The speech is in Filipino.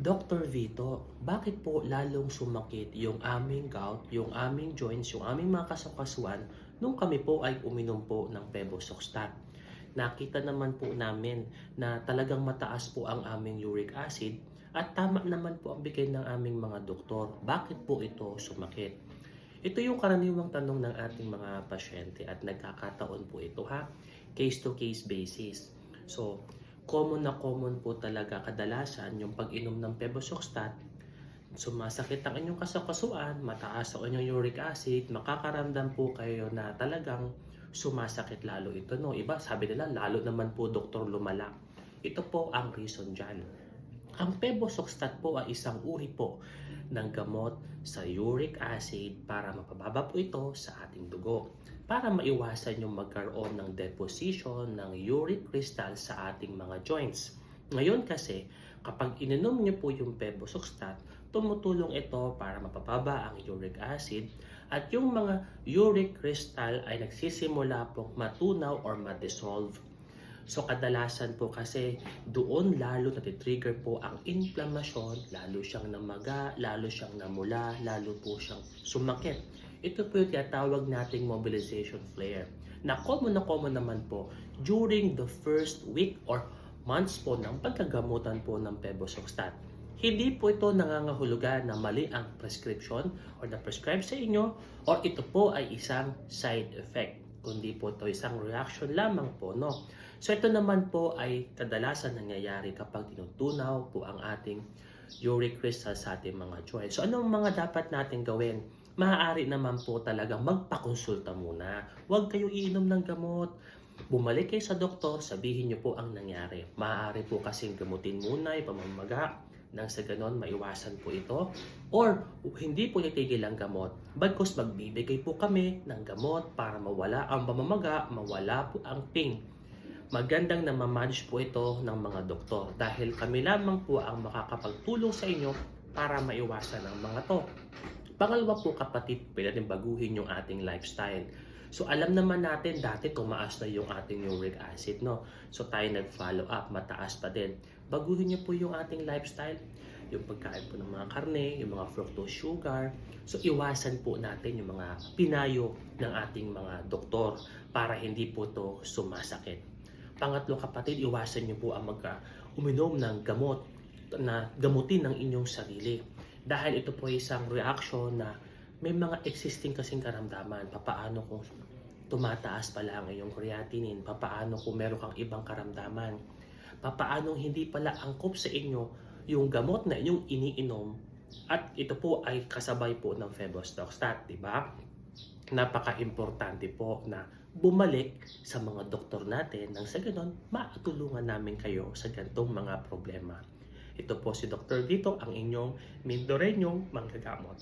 Dr. Vito, bakit po lalong sumakit yung aming gout, yung aming joints, yung aming mga kasukasuan nung kami po ay uminom po ng Pebosoxstat? Nakita naman po namin na talagang mataas po ang aming uric acid at tama naman po ang bigay ng aming mga doktor. Bakit po ito sumakit? Ito yung karaniwang tanong ng ating mga pasyente at nagkakataon po ito ha, case to case basis. So, common po talaga kadalasan yung pag-inom ng Pebosoxstat, sumasakit ang inyong kasukasuan, mataas ang inyong uric acid, makakaramdam po kayo na talagang sumasakit lalo ito. No? Iba sabi nila, lalo naman po doktor lumala. Ito po ang reason dyan. Ang Pebosoxstat po ay isang uri po ng gamot sa uric acid para mapababa po ito sa ating dugo. Para maiwasan yung magkaroon ng deposition ng uric crystal sa ating mga joints. Ngayon kasi, kapag ininom niyo po yung Pebosoxstat, tumutulong ito para mapababa ang uric acid at yung mga uric crystal ay nagsisimula pong matunaw or ma-dissolve. So kadalasan po kasi doon lalo natitrigger po ang inflammation, lalo siyang namaga, lalo siyang namula, lalo po siyang sumakit. Ito po yung tinatawag nating mobilization flare. Na common naman po during the first week or months po ng pagkagamutan po ng Pebosoxstat. Hindi po ito nangangahulugan na mali ang prescription or na-prescribe sa inyo or ito po ay isang side effect. Kundi po ito isang reaction lamang po, no? So ito naman po ay kadalasan nangyayari kapag tinutunaw po ang ating uric crystal sa ating mga joints. So anong mga dapat natin gawin? Maaari naman po talaga magpakonsulta muna. Huwag kayo iinom ng gamot. Bumalik kayo sa doktor, sabihin niyo po ang nangyari. Maaari po kasing gamutin muna yung pamamaga nang sa ganon maiwasan po ito. Or hindi po nitigil ang gamot. Bagkus magbibigay po kami ng gamot para mawala ang pamamaga, mawala po ang pain. Magandang na ma-manage po ito ng mga doktor dahil kami lamang po ang makakapagtulong sa inyo para maiwasan ang mga to. Pangalawa po kapatid, pwede rin baguhin yung ating lifestyle. So alam naman natin dati tumaas na yung ating uric acid, no? So tayo nag-follow up, mataas pa din. Baguhin niyo po yung ating lifestyle, yung pagkain po ng mga karne, yung mga fructose sugar. So iwasan po natin yung mga pinayo ng ating mga doktor para hindi po to sumasakit. Pangatlo kapatid, iwasan niyo po ang uminom ng gamot na gamutin ng inyong sarili. Dahil ito po isang reaction na may mga existing kasing karamdaman. Papaano kung tumataas pala ang iyong creatinine? Papaano kung meron kang ibang karamdaman? Papaano hindi pala angkop sa inyo yung gamot na inyong iniinom at ito po ay kasabay po ng Pebosoxstat, di ba? Napaka-importante po na bumalik sa mga doktor natin nang sa ganon matulungan namin kayo sa gantong mga problema. Ito po si Dr. Vito, ang inyong Mindoreñong manggagamot.